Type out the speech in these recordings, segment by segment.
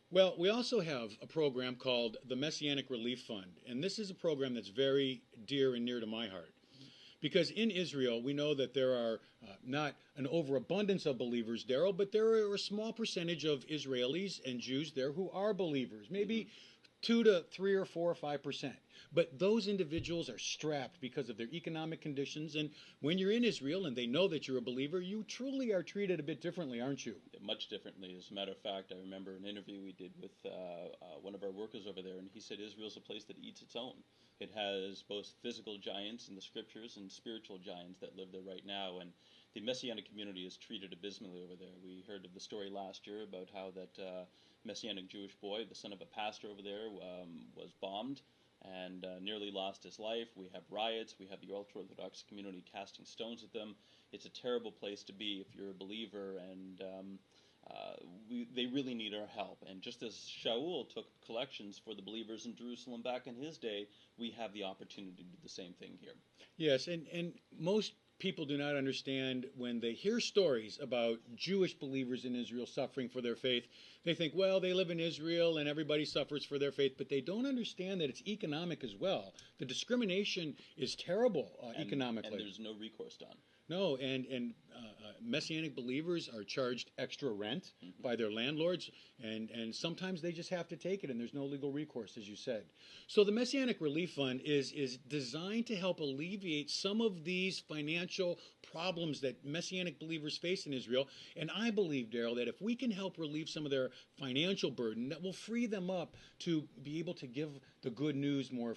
Well, we also have a program called the Messianic Relief Fund, and this is a program that's very dear and near to my heart. Because in Israel, we know that there are not an overabundance of believers, Daryl, but there are a small percentage of Israelis and Jews there who are believers, maybe 2 to 3 or 4 or 5%. But those individuals are strapped because of their economic conditions. And when you're in Israel and they know that you're a believer, you truly are treated a bit differently, aren't you? Much differently. As a matter of fact, I remember an interview we did with one of our workers over there, and he said Israel's a place that eats its own. It has both physical giants in the scriptures and spiritual giants that live there right now. And the Messianic community is treated abysmally over there. We heard of the story last year about how that Messianic Jewish boy, the son of a pastor over there, was bombed and nearly lost his life. We have riots. We have the ultra-Orthodox community casting stones at them. It's a terrible place to be if you're a believer, and they really need our help. And just as Shaul took collections for the believers in Jerusalem back in his day, we have the opportunity to do the same thing here. Yes, and most people do not understand when they hear stories about Jewish believers in Israel suffering for their faith. They think, well, they live in Israel and everybody suffers for their faith, but they don't understand that it's economic as well. The discrimination is terrible economically. And there's no recourse done. No, and Messianic believers are charged extra rent by their landlords, and sometimes they just have to take it, and there's no legal recourse, as you said. So the Messianic Relief Fund is designed to help alleviate some of these financial problems that Messianic believers face in Israel, and I believe, Daryl, that if we can help relieve some of their financial burden, that will free them up to be able to give the good news more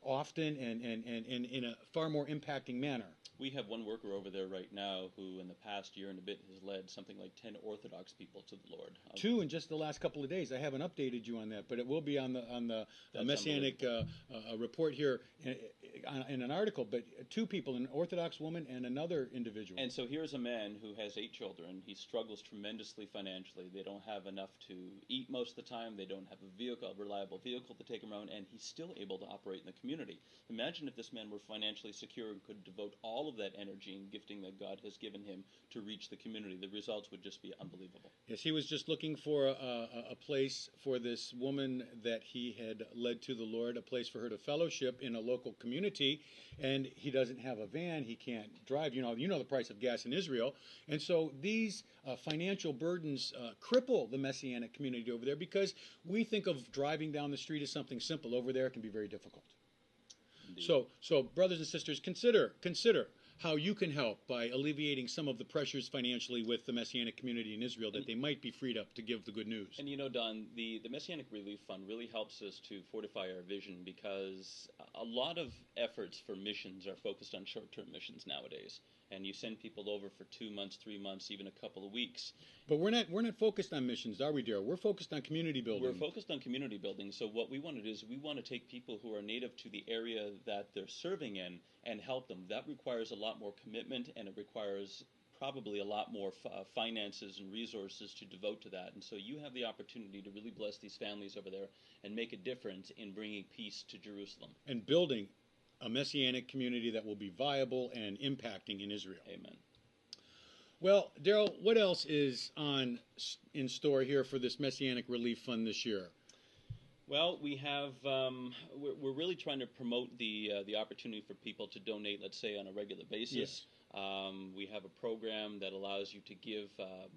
often and in a far more impacting manner. We have one worker over there right now who in the past year and a bit has led something like 10 Orthodox people to the Lord. 2 in just the last couple of days. I haven't updated you on that, but it will be on the Messianic report here in an article. But 2 people, an Orthodox woman and another individual. And so here's a man who has 8 children. He struggles tremendously financially. They don't have enough to eat most of the time. They don't have a reliable vehicle to take him around, and he's still able to operate in the community. Imagine if this man were financially secure and could devote all of that energy and gifting that God has given him to reach the community. The results would just be unbelievable. Yes, he was just looking for a place for this woman that he had led to the Lord, a place for her to fellowship in a local community, and he doesn't have a van, he can't drive. You know the price of gas in Israel, and so these financial burdens cripple the Messianic community over there because we think of driving down the street as something simple. Over there it can be very difficult. So brothers and sisters, consider how you can help by alleviating some of the pressures financially with the Messianic community in Israel, that they might be freed up to give the good news. And you know, Don, the Messianic Relief Fund really helps us to fortify our vision, because a lot of efforts for missions are focused on short-term missions nowadays. And you send people over for 2 months, 3 months, even a couple of weeks. But we're not focused on missions, are we, Daryl? We're focused on community building. We're focused on community building. So what we want to do is we want to take people who are native to the area that they're serving in and help them. That requires a lot more commitment, and it requires probably a lot more finances and resources to devote to that. And so you have the opportunity to really bless these families over there and make a difference in bringing peace to Jerusalem. And building a Messianic community that will be viable and impacting in Israel. Amen. Well, Daryl, what else is in store here for this Messianic Relief Fund this year? Well, we have we're really trying to promote the opportunity for people to donate, let's say, on a regular basis. Yes. We have a program that allows you to give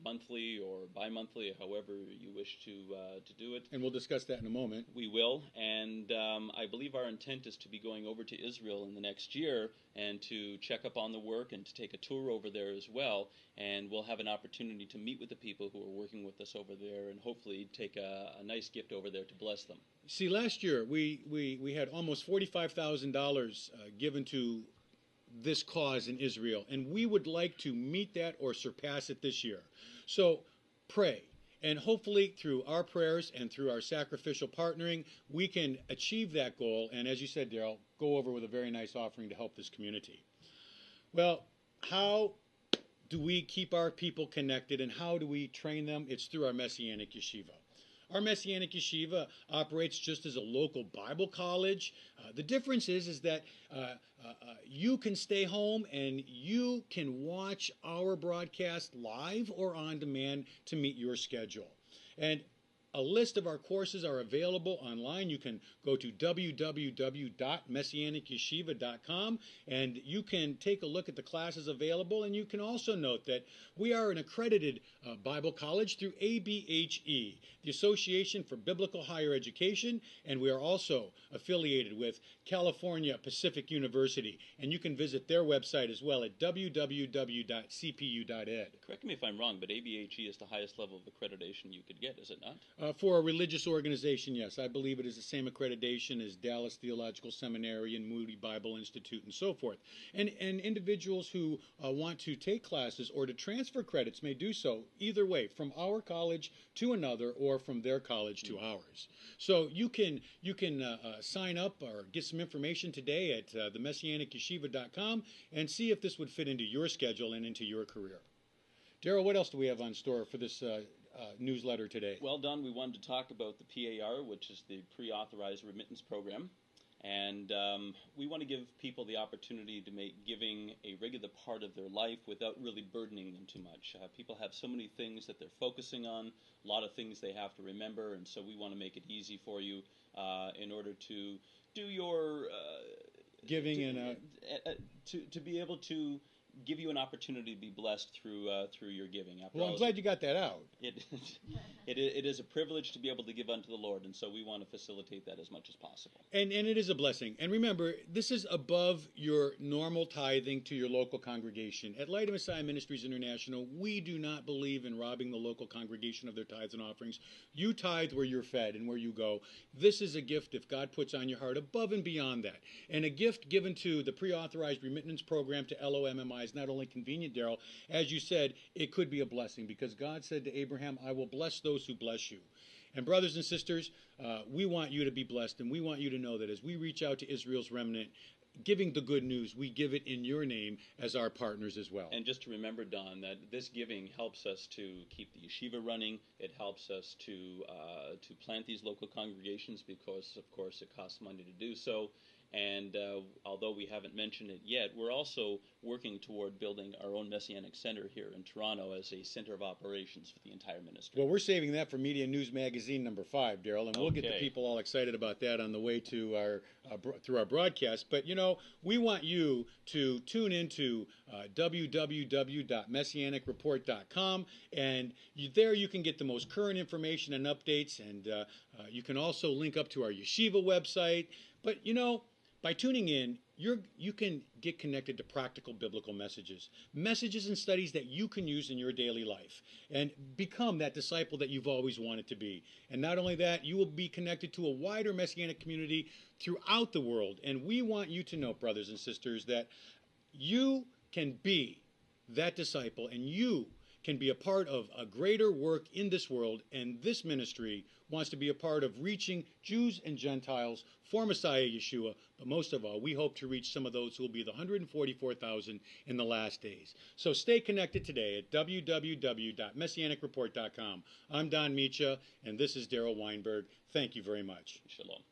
monthly or bi-monthly, however you wish to do it. And we'll discuss that in a moment. We will, and I believe our intent is to be going over to Israel in the next year and to check up on the work and to take a tour over there as well. And we'll have an opportunity to meet with the people who are working with us over there and hopefully take a nice gift over there to bless them. See, last year we had almost $45,000 given to this cause in Israel, and we would like to meet that or surpass it this year. So pray, and hopefully through our prayers and through our sacrificial partnering, we can achieve that goal, and as you said, Daryl, go over with a very nice offering to help this community. Well, how do we keep our people connected, and how do we train them? It's through our Messianic Yeshiva. Our Messianic Yeshiva operates just as a local Bible college. The difference is that you can stay home and you can watch our broadcast live or on demand to meet your schedule. And A list of our courses are available online. You can go to www.messianicyeshiva.com and you can take a look at the classes available. And you can also note that we are an accredited Bible college through ABHE, the Association for Biblical Higher Education, and we are also affiliated with California Pacific University. And you can visit their website as well at www.cpu.ed. Correct me if I'm wrong, but ABHE is the highest level of accreditation you could get, is it not? For a religious organization, yes. I believe it is the same accreditation as Dallas Theological Seminary and Moody Bible Institute and so forth. And individuals who want to take classes or to transfer credits may do so either way, from our college to another or from their college to ours. So you can sign up or get some information today at themessianicyeshiva.com and see if this would fit into your schedule and into your career. Daryl, what else do we have on store for this newsletter today? Well, Don, we wanted to talk about the PAR, which is the Pre-Authorized Remittance Program. And we want to give people the opportunity to make giving a regular part of their life without really burdening them too much. People have so many things that they're focusing on, a lot of things they have to remember, and so we want to make it easy for you in order to do your giving and to be able to give you an opportunity to be blessed through your giving. After well, I'm glad you got that out. It is a privilege to be able to give unto the Lord, and so we want to facilitate that as much as possible. And it is a blessing. And remember, this is above your normal tithing to your local congregation. At Light of Messiah Ministries International, we do not believe in robbing the local congregation of their tithes and offerings. You tithe where you're fed and where you go. This is a gift if God puts on your heart above and beyond that. And a gift given to the Pre-Authorized Remittance Program to LOMMI is not only convenient, Daryl, as you said, it could be a blessing because God said to Abraham, I will bless those who bless you. And brothers and sisters, we want you to be blessed, and we want you to know that as we reach out to Israel's remnant, giving the good news, we give it in your name as our partners as well. And just to remember, Don, that this giving helps us to keep the yeshiva running. It helps us to plant these local congregations because, of course, it costs money to do so. And although we haven't mentioned it yet, we're also working toward building our own Messianic Center here in Toronto as a center of operations for the entire ministry. Well, we're saving that for Media News Magazine number 5, Daryl, and we'll get the people all excited about that on the way to our through our broadcast. But, you know, we want you to tune into www.messianicreport.com, and there you can get the most current information and updates, and you can also link up to our yeshiva website. But, you know, by tuning in, you can get connected to practical biblical messages and studies that you can use in your daily life and become that disciple that you've always wanted to be. And not only that, you will be connected to a wider Messianic community throughout the world. And we want you to know, brothers and sisters, that you can be that disciple and you can be a part of a greater work in this world, and this ministry wants to be a part of reaching Jews and Gentiles for Messiah Yeshua, but most of all, we hope to reach some of those who will be the 144,000 in the last days. So stay connected today at www.messianicreport.com. I'm Don Micha, and this is Daryl Weinberg. Thank you very much. Shalom.